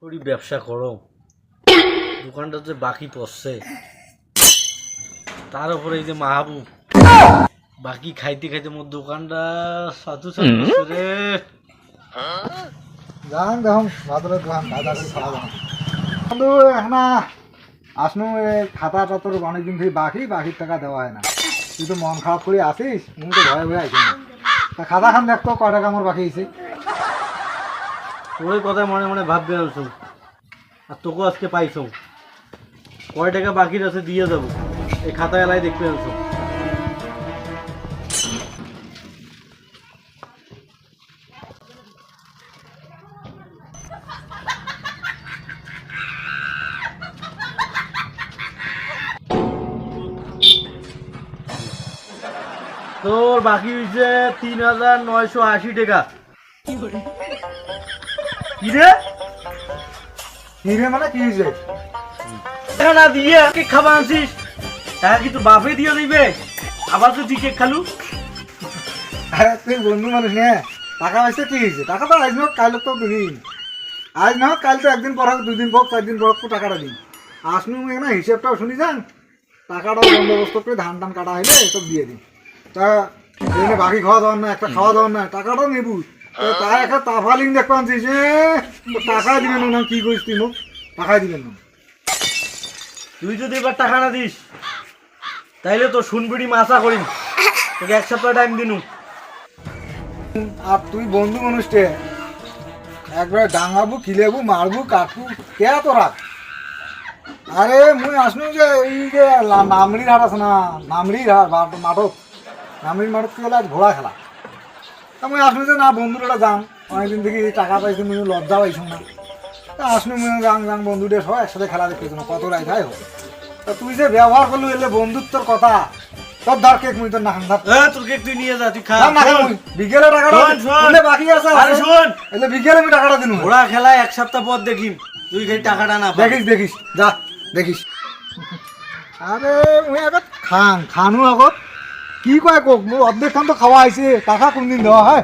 ওই ব্যবসা করো, দোকানটা যে বাকি পড়ছে, তার উপরে এই যে মাহবুব বাকি খাইতে খাইতে মোর দোকানটা সাধু সাধু রে। যান দেখুন ভাতরে দোকান খাওয়া করে খাওয়া যান বন্ধু। এখন আসনু খাতা টাতর অনেকদিন থেকে বাকির টাকা দেওয়া হয় না। তুই তো মন খারাপ করে আসিস, মুখ তো ভয়ে ভয়ে আসিস না। তা খাতা খান দেখতো কয় টাকা আমার বাকি হয়েছে। ওই কথা মনে মনে ভাববে আনছো, আর তোকেও আজকে পাইছো। কয় টাকা বাকি আছে দিয়ে যাবো, এই খাতা এলাই দেখতে আনছো। তোর বাকি হয়েছে ৩,৯৮০ টাকা। কি রে কি রে মানে কি হয়েছে? টাকা না দিয়ে কেক খাবা আনছিস, টাকা কি তোর বাপে দিয়ে দিবে? আবার তো তুই কেক খালু। আরে তুই বন্ধু মানুষ নে, টাকা পাইছে কি হয়েছে? টাকা তো আজ না হোক কাল তো দুদিন, আজ না হোক কাল তো একদিন পর হোক, 2 দিন পর 4 দিন পর তো টাকাটা দিন। আসনু না হিসেবটাও শুনি যান, টাকাটাও বন্দোবস্ত করে ধান টান কাটা হইলে এসব দিয়ে দিন। তা এনে বাকি খাওয়া দাওয়ার না, একটা খাওয়া দাওয়ার না, টাকাটাও নেবু। তাই একটা তাফালিং দেখতে আনছিস, টাকাই দিবেন না। কি করিস তুই মুখ? টাকাই দিবেন না। তুই যদি এবার টাকা না দিস তাইলে তো শুনবিড়ি মাছা করিম, তোকে 1 সপ্তাহ টাইম দিনু। আর তুই বন্ধু মানুষটে একবার ডাঙাবু কিলেবু মারবু কাটবু কে তো রাখ। আরে মুই আসনু যে এই যে নামড়ির হাট আছে না, নামড়ির হাট মাঠক, নামড়ির মাঠক কি হলো আজ ঘোড়া খেলা। তা মুই আসনু যে না বন্ধুরা যাম, অনেকদিন থেকে টাকা পাইছি, মুই লজ্জা পাইছো না। তা আসনু মুই যাং বন্ধুদের সব একসাথে খেলা দেখতে না, কত রায় খাই হোক। তা তুই যে ব্যবহার করলু এলে বন্ধুত্বর কথা, তোর ধর কেক মুই তোর না খান ধর। তোর কেক তুই নিয়ে যা, তুই খা। বিকেলে টাকাটা শোন, বাকি আছে, আরে শোন, এলে বিকেলে আমি টাকাটা দিন। ঘোড়া খেলা 1 সপ্তাহ পর দেখিম, তুই খালি টাকাটা না পাবি। দেখিস যা দেখিস। আরে মুই আগত খানু আগত কি কয় কক, মোৰ অর্ধেক খান তো খাওয়া হয়েছে, টাকা কোনদিন দেওয়া হয়?